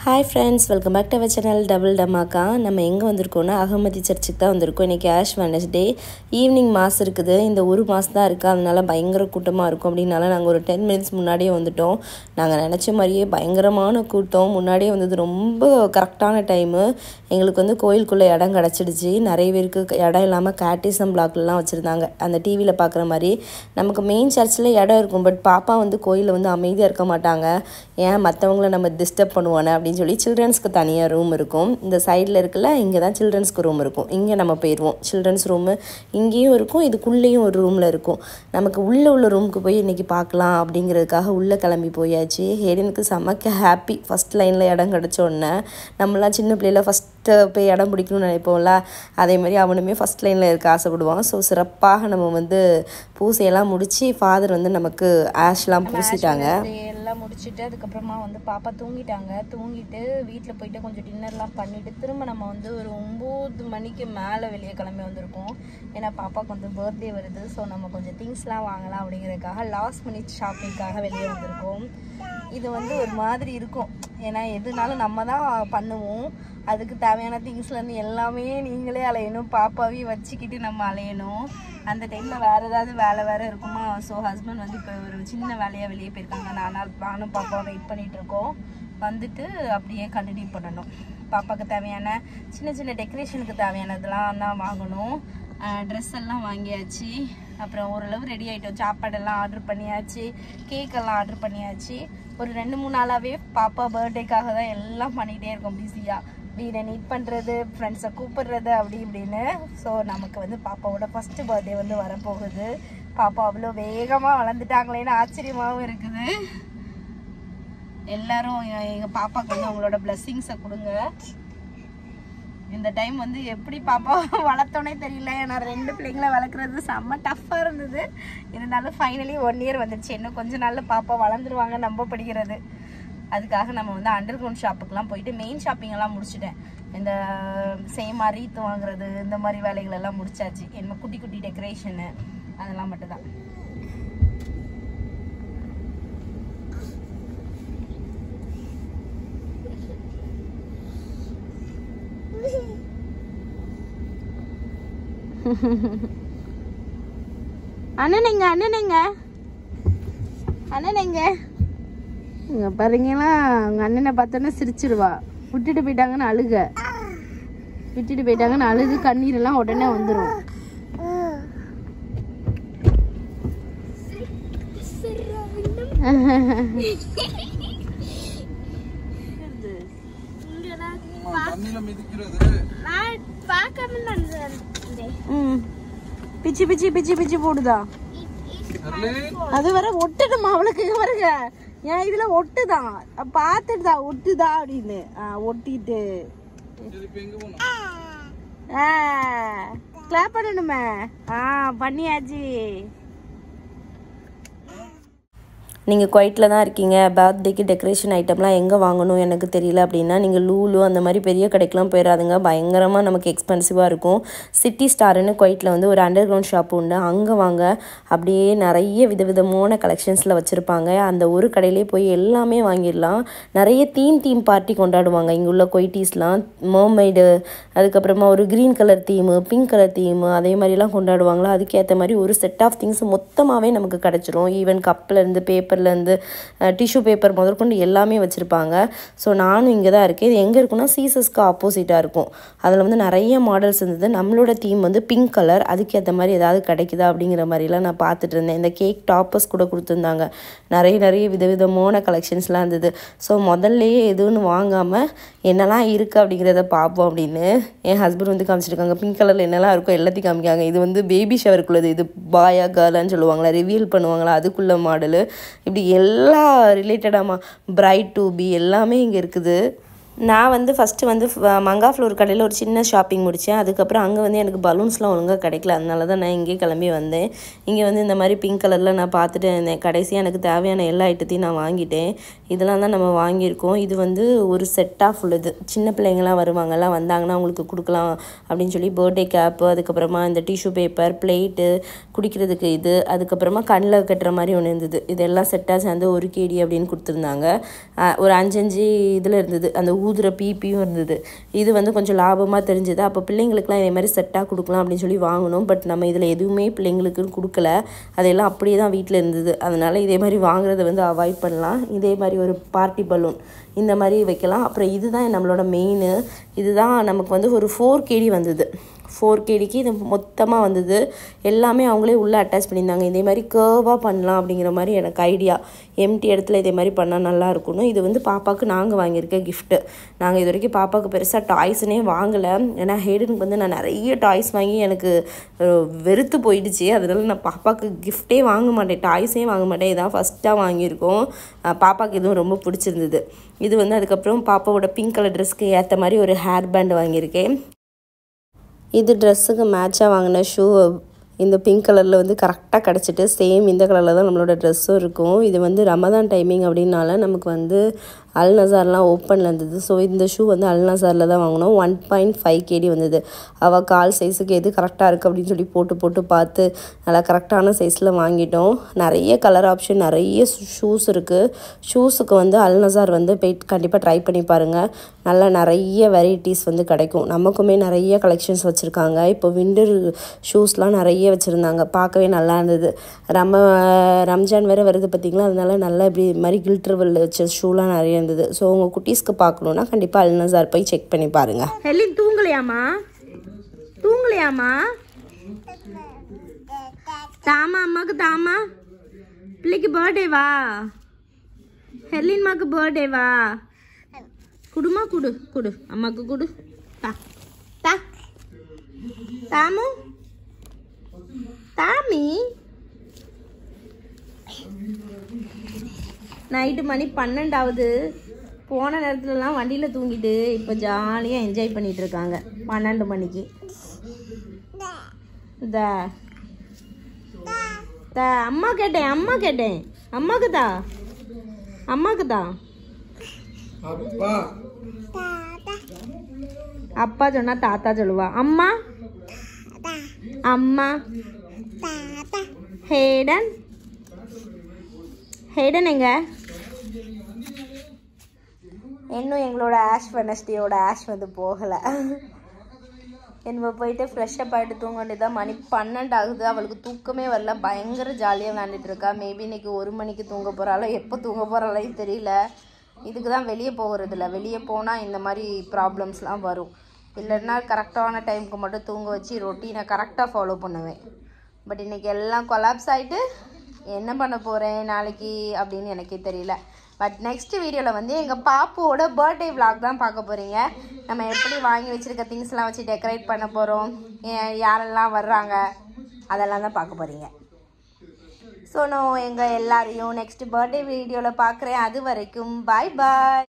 Hi friends, welcome back to our channel double Dhamaka. நம்ம எங்கே வந்திருக்கோன்னா அகமதி சர்ச்சுக்கு தான் வந்திருக்கோம். இன்றைக்கி ஆஷ் வெட்னஸ்டே ஈவினிங் மாஸ் இருக்குது. இந்த ஒரு மாதம் தான் இருக்குது, அதனால பயங்கர கூட்டமாக இருக்கும். அப்படின்னால நாங்கள் ஒரு 10 மினிட்ஸ் முன்னாடியே வந்துவிட்டோம். நாங்கள் நினச்ச மாதிரியே பயங்கரமான கூட்டம். முன்னாடியே வந்தது ரொம்ப கரெக்டான டைமு. எங்களுக்கு வந்து கோயிலுக்குள்ளே இடம் கிடச்சிடுச்சு. நிறைய பேருக்கு இடம் இல்லாமல் கேட்டிசம் பிளாக்லாம் வச்சுருந்தாங்க. அந்த டிவியில் பார்க்குற மாதிரி நமக்கு மெயின் சர்ச்சில் இடம் இருக்கும். பட் பாப்பா வந்து கோயிலில் வந்து அமைதியாக இருக்க மாட்டாங்க. ஏன் மற்றவங்கள நம்ம டிஸ்டர்ப் பண்ணுவானே அப்படின்னு சொல்லி சில்ட்ரன்ஸ்க்கு தனியாக ரூம் இருக்கும். இந்த சைடில் இருக்குல்ல, இங்கே தான் சில்ட்ரன்ஸ்க்கு ரூம் இருக்கும். இங்கே நம்ம போயிடுவோம். சில்ட்ரன்ஸ் ரூமு இங்கேயும் இருக்கும், இதுக்குள்ளேயும் ஒரு ரூமில் இருக்கும். நமக்கு உள்ள ரூமுக்கு போய் இன்றைக்கி பார்க்கலாம் அப்படிங்கிறதுக்காக உள்ளே கிளம்பி போயாச்சு. ஹேடனுக்கு செமக்க ஹாப்பி. ஃபஸ்ட் லைனில் இடம் கிடச்சோடனே நம்மளாம் சின்ன பிள்ளையில் ஃபஸ்ட்டு போய் இடம் பிடிக்கணும்னு நினைப்போம்ல, அதேமாதிரி அவனுமே ஃபஸ்ட் லைனில் இருக்க ஆசைப்படுவான். ஸோ சிறப்பாக நம்ம வந்து பூசையெல்லாம் முடித்து ஃபாதர் வந்து நமக்கு ஆஷ்லாம் பூசிட்டாங்க. எல்லாம் முடிச்சுட்டு அதுக்கப்புறமா வந்து பாப்பா தூங்கிட்டு வீட்டில் போயிட்டு கொஞ்சம் டின்னர்லாம் பண்ணிவிட்டு திரும்ப நம்ம வந்து ஒரு 9 மணிக்கு மேலே வெளியே கிளம்பி வந்திருக்கோம். ஏன்னா பாப்பாவுக்கு வந்து பர்த்டே வருது. ஸோ நம்ம கொஞ்சம் திங்ஸ்லாம் வாங்கலாம் அப்படிங்கிறதுக்காக லாஸ்ட் மினிட் ஷாப்பிங்காக வெளியே வந்திருக்கோம். இது வந்து ஒரு மாதிரி இருக்கும், ஏன்னா எதுனாலும் நம்ம தான் பண்ணுவோம். அதுக்கு தேவையான திங்ஸ்லேருந்து எல்லாமே நீங்களே அலையணும், பாப்பாவையும் வச்சுக்கிட்டு நம்ம அலையணும். அந்த டைமில் வேறு ஏதாவது வேறு இருக்குமா. ஸோ ஹஸ்பண்ட் வந்து இப்போ ஒரு சின்ன வேலையாக வெளியே போயிருக்காங்க. நானும் பாப்பாவை வெயிட் பண்ணிகிட்ருக்கோம். வந்துட்டு அப்படியே கண்டினியூ பண்ணணும். பாப்பாவுக்கு தேவையான சின்ன டெக்கரேஷனுக்கு தேவையானதெல்லாம் தான் வாங்கணும். ட்ரெஸ் எல்லாம் வாங்கியாச்சு. அப்புறம் ஓரளவு ரெடி ஆகிட்டோம். சாப்பாடெல்லாம் ஆர்டர் பண்ணியாச்சு, கேக்கெல்லாம் ஆர்டர் பண்ணியாச்சு. ஒரு 2-3 நாளாகவே பாப்பா பர்த்டேக்காக தான் எல்லாம் பண்ணிகிட்டே இருக்கோம் பிஸியாக. வீடை நீட் பண்ணுறது, ஃப்ரெண்ட்ஸை கூப்பிடுறது அப்படி இப்படின்னு. ஸோ நமக்கு வந்து பாப்பாவோட ஃபஸ்ட்டு பர்த்டே வந்து வரப்போகுது. பாப்பா அவ்வளோ வேகமாக வளர்ந்துட்டாங்களேன்னு ஆச்சரியமாகவும் இருக்குது. எல்லாரும் எங்கள் பாப்பாவுக்கு வந்து அவங்களோட பிளெஸ்ஸிங்ஸை கொடுங்க. இந்த டைம் வந்து எப்படி பாப்பா வளர்த்தோன்னே தெரியல. ஏன்னா 2 பிள்ளைங்களை வளர்க்குறது செம்ம டஃப்பாக இருந்தது. இருந்தாலும் ஃபைனலி 1 இயர் வந்துடுச்சு. இன்னும் கொஞ்ச நாளில் பாப்பா வளர்ந்துருவாங்க நம்பப்படுகிறது. அதுக்காக நம்ம வந்து அண்டர் கிரவுண்ட் ஷாப்புக்கெலாம் போயிட்டு மெயின் ஷாப்பிங்கெல்லாம் முடிச்சுட்டேன். இந்த சேம் ரீத்து வாங்குறது, இந்த மாதிரி வேலைகள் எல்லாம் முடிச்சாச்சு. என்ன குட்டி டெக்கரேஷனு அதெல்லாம் மட்டும்தான். அண்ணனுங்க இங்க பாருங்களா, உங்க அண்ணனை பார்த்தோன்னா சிரிச்சிருவா. விட்டுட்டு போயிட்டாங்கன்னு அழுகு, கண்ணீர் எல்லாம் உடனே வந்துடும். பிச்சு போடுதா? அது வர ஒட்டுடுமா அவளுக்கு? வருங்க ஏன் இதுல ஒட்டுதான், பாத்துட்டுதான் ஒட்டுதா அப்படின்னு ஒட்டிட்டு கிளாப் பண்ணணுமே. பண்ணியாச்சு. நீங்கள் குவைட்டில் தான் இருக்கீங்க, பர்த்டேக்கு டெக்கரேஷன் ஐட்டம்லாம் எங்கே வாங்கணும் எனக்கு தெரியல அப்படின்னா நீங்கள் லூலு அந்த மாதிரி பெரிய கடைக்கெலாம் போயிடாதுங்க. பயங்கரமாக நமக்கு எக்ஸ்பென்சிவாக இருக்கும். சிட்டி ஸ்டார்னு குவைட்டில் வந்து ஒரு அண்டர் கிரவுண்ட் ஷாப் உண்டு, அங்கே வாங்க. அப்படியே நிறைய விதவிதமான கலெக்ஷன்ஸில் வச்சுருப்பாங்க. அந்த ஒரு கடையிலே போய் எல்லாமே வாங்கிடலாம். நிறைய தீம் பார்ட்டி கொண்டாடுவாங்க இங்கே உள்ள குவைட்டீஸ்லாம். மர்மைடு, அதுக்கப்புறமா ஒரு green colour theme, pink colour theme, அதே மாதிரிலாம் கொண்டாடுவாங்களா. அதுக்கேற்ற மாதிரி ஒரு செட் ஆஃப் திங்ஸ் மொத்தமாகவே நமக்கு கிடச்சிரும். ஈவன் கப்லேருந்து பேப்பர்லேருந்து டிஷ்யூ பேப்பர் முதற்கொண்டு எல்லாமே வச்சுருப்பாங்க. ஸோ நானும் இங்கே தான் இருக்கேன். இது எங்கே இருக்குன்னா சீசஸ்க்கு ஆப்போசிட்டாக இருக்கும். அதில் வந்து நிறைய மாடல்ஸ் இருந்தது. நம்மளோட தீம் வந்து பிங்க் கலர். அதுக்கேற்ற மாதிரி ஏதாவது கிடைக்குதா அப்படிங்கிற மாதிரிலாம் நான் பார்த்துட்டு இருந்தேன். இந்த கேக் டாப்பர்ஸ் கூட கொடுத்துருந்தாங்க. நிறைய விதவிதமான கலெக்ஷன்ஸ்லாம் இருந்தது. ஸோ முதல்லையே எதுவும் வாங்காமல் என்னெல்லாம் இருக்குது அப்படிங்கிறத பார்ப்போம் அப்படின்னு என் ஹஸ்பண்ட் வந்து காமிச்சிருக்காங்க. பிங்க் கலரில் என்னெல்லாம் இருக்கோ எல்லாத்தையும் காமிக்காங்க. இது வந்து பேபி ஷவருக்குள்ளது. இது பாயா கேர்ளான்னு சொல்லுவாங்களா, ரிவீல் பண்ணுவாங்களா, அதுக்குள்ள மாடலு. இப்படி எல்லா ரிலேட்டடாக பிரைட் டு பி எல்லாமே இங்கே இருக்குது. நான் வந்து ஃபஸ்ட்டு வந்து மங்கா ஃப்ளோர் கடையில் ஒரு சின்ன ஷாப்பிங் முடித்தேன். அதுக்கப்புறம் அங்கே வந்து எனக்கு பலூன்ஸ்லாம் ஒழுங்காக கிடைக்கல. அதனால தான் நான் இங்கே கிளம்பி வந்தேன். இங்கே வந்து இந்த மாதிரி பிங்க் கலரில் நான் பார்த்துட்டு இருந்தேன். கடைசியாக எனக்கு தேவையான எல்லா ஐட்டத்தையும் நான் வாங்கிட்டேன். இதெல்லாம் தான் நம்ம வாங்கியிருக்கோம். இது வந்து ஒரு செட்டாக உள்ளது. சின்ன பிள்ளைங்களாம் வருவாங்கலாம், வந்தாங்கன்னா அவங்களுக்கு கொடுக்கலாம் அப்படின்னு சொல்லி பர்த்டே கேப்பு, அதுக்கப்புறமா இந்த டிஷ்யூ பேப்பர், பிளேட்டு, குடிக்கிறதுக்கு இது, அதுக்கப்புறமா கண்ணில் கட்டுற மாதிரி ஒன்று இருந்தது. இதெல்லாம் செட்டாக சேர்ந்து 1 KD அப்படின்னு கொடுத்துருந்தாங்க. ஒரு 5 இதில் இருந்தது. அந்த ஊதுற பிபியும் இருந்தது. இது வந்து கொஞ்சம் லாபமாக தெரிஞ்சுது. அப்போ பிள்ளைங்களுக்குலாம் இதே மாதிரி செட்டாக கொடுக்கலாம் அப்படின்னு சொல்லி வாங்கணும். பட் நம்ம இதில் எதுவுமே பிள்ளைங்களுக்குன்னு கொடுக்கல. அதெல்லாம் அப்படியே தான் வீட்டில் இருந்தது. அதனால் இதே மாதிரி வாங்குறத வந்து அவாய்ட் பண்ணலாம். இதே மாதிரி ஒரு பார்ட்டி பலூன் இந்த மாதிரி வைக்கலாம். அப்புறம் இதுதான் நம்மளோட மெயின். இதுதான் நமக்கு வந்து ஒரு 4 KD வந்தது. 4 KDக்கு இது மொத்தமாக வந்தது. எல்லாமே அவங்களே உள்ளே அட்டாச் பண்ணியிருந்தாங்க. இதே மாதிரி கர்வாக பண்ணலாம் அப்படிங்கிற மாதிரி எனக்கு ஐடியா. எம்டி இடத்துல இதே மாதிரி பண்ணால் நல்லா இருக்கணும். இது வந்து பாப்பாவுக்கு நாங்கள் வாங்கியிருக்க கிஃப்ட்டு. நாங்கள் இது வரைக்கும் பாப்பாவுக்கு பெருசாக டாய்ஸ்னே வாங்கலை. ஏன்னா ஹேடனுக்கு வந்து நான் நிறைய டாய்ஸ் வாங்கி எனக்கு வெறுத்து போயிடுச்சு. அதனால நான் பாப்பாவுக்கு கிஃப்டே வாங்க மாட்டேன், டாய்ஸே வாங்க மாட்டேன். இதான் ஃபஸ்ட்டாக வாங்கியிருக்கோம். பாப்பாவுக்கு இதுவும் ரொம்ப பிடிச்சிருந்தது. இது வந்து அதுக்கப்புறம் பாப்பாவோட பிங்க் கலர் ட்ரெஸ்க்கு ஏற்ற மாதிரி ஒரு ஹேர் பேண்ட் வாங்கியிருக்கேன். இது ட்ரெஸ்ஸுக்கு மேட்சாக வாங்கின ஷூ. இந்த பிங்க் கலரில் வந்து கரெக்டாக கிடச்சிட்டு சேம் இந்த கலரில் தான் நம்மளோட ட்ரெஸ்ஸும் இருக்கும். இது வந்து ரமதான் டைமிங் அப்படின்னால நமக்கு வந்து அல் நசார்லாம் ஓப்பனில் இருந்தது. ஸோ இந்த ஷூ வந்து அல் நசாரில் தான் வாங்கினோம். 1.5 KD வந்தது. அவள் கால் சைஸுக்கு எது கரெக்டாக இருக்குது அப்படின்னு சொல்லி போட்டு பார்த்து நல்லா கரெக்டான சைஸில் வாங்கிட்டோம். நிறைய கலர் ஆப்ஷன், நிறைய ஷூஸ் இருக்குது. ஷூஸுக்கு வந்து அல் நசார் வந்து போய் கண்டிப்பாக ட்ரை பண்ணி பாருங்கள். நல்லா நிறைய வெரைட்டிஸ் வந்து கிடைக்கும். நமக்குமே நிறைய கலெக்ஷன்ஸ் வச்சுருக்காங்க. இப்போ விண்டர் ஷூஸ்லாம் நிறைய வச்சுருந்தாங்க. பார்க்கவே நல்லா இருந்தது. ரம்ஜான் வேறு வருது பார்த்திங்களா, அதனால நல்லா இப்படி மாதிரி கில்ட்ரவல் வச்ச ஷூலாம் நிறைய இருந்தது. ஸோ உங்கள் குட்டீஸ்க்கு பார்க்கணுன்னா கண்டிப்பாக அல் நசார் போய் செக் பண்ணி பாருங்கள். ஹெலின் தூங்கலையாமா? தாமா அம்மாவுக்கு தாமா. பிள்ளைக்கு பர்த்டேவா? ஹெர்லின்மாக்கு பர்த்டேவா? குடுமா, குடு அம்மாவுக்கு குடு. தா தாமு தாமி. நைட்டு மணி 12 ஆகுது. போன நேரத்துலலாம் வண்டியில் தூங்கிட்டு இப்போ ஜாலியாக என்ஜாய் பண்ணிகிட்டு இருக்காங்க. 12 மணிக்கு அம்மா கேட்டேன் அம்மாக்கு தான் அப்பா சொன்னா தாத்தா சொல்லுவா. அம்மா அம்மா. ஹேடன் எங்க? இன்னும் எங்களோட ஆஷ் வெனஸ்டேயோட ஆஷ் வந்து போகலை. நம்ம போயிட்டு ஃப்ரெஷ்ஷப் ஆகிட்டு தூங்க வேண்டியதான். மணி 12 ஆகுது. அவளுக்கு தூக்கமே வரல. பயங்கர ஜாலியாக விளையாண்டுட்டு இருக்கா. மேபி இன்னைக்கு 1 மணிக்கு தூங்க போகிறாளோ எப்போ தூங்க போகிறாளோ தெரியல. இதுக்கு தான் வெளியே போகிறதில்ல. வெளியே போனால் இந்த மாதிரி ப்ராப்ளம்ஸ்லாம் வரும். இல்லைன்னா கரெக்டான டைமுக்கு மட்டும் தூங்க வச்சு ரொட்டீனை கரெக்டாக ஃபாலோ பண்ணுவேன். பட் இன்றைக்கி எல்லாம் கொலாப்ஸ் ஆகிட்டு என்ன பண்ண போகிறேன் நாளைக்கு அப்படின்னு எனக்கே தெரியல. பட் நெக்ஸ்ட் வீடியோவில் வந்து எங்கள் பாப்புவோட பர்த்டே விளாக் தான் பார்க்க போகிறீங்க. நம்ம எப்படி வாங்கி வச்சுருக்க திங்ஸ்லாம் வச்சு டெக்கரேட் பண்ண போகிறோம், யாரெல்லாம் வர்றாங்க, அதெல்லாம் தான் பார்க்க போகிறீங்க. ஸோ நான் எங்கள் எல்லாரையும் நெக்ஸ்ட் பர்த்டே வீடியோவில் பார்க்குறேன். அது வரைக்கும் பாய் பாய்.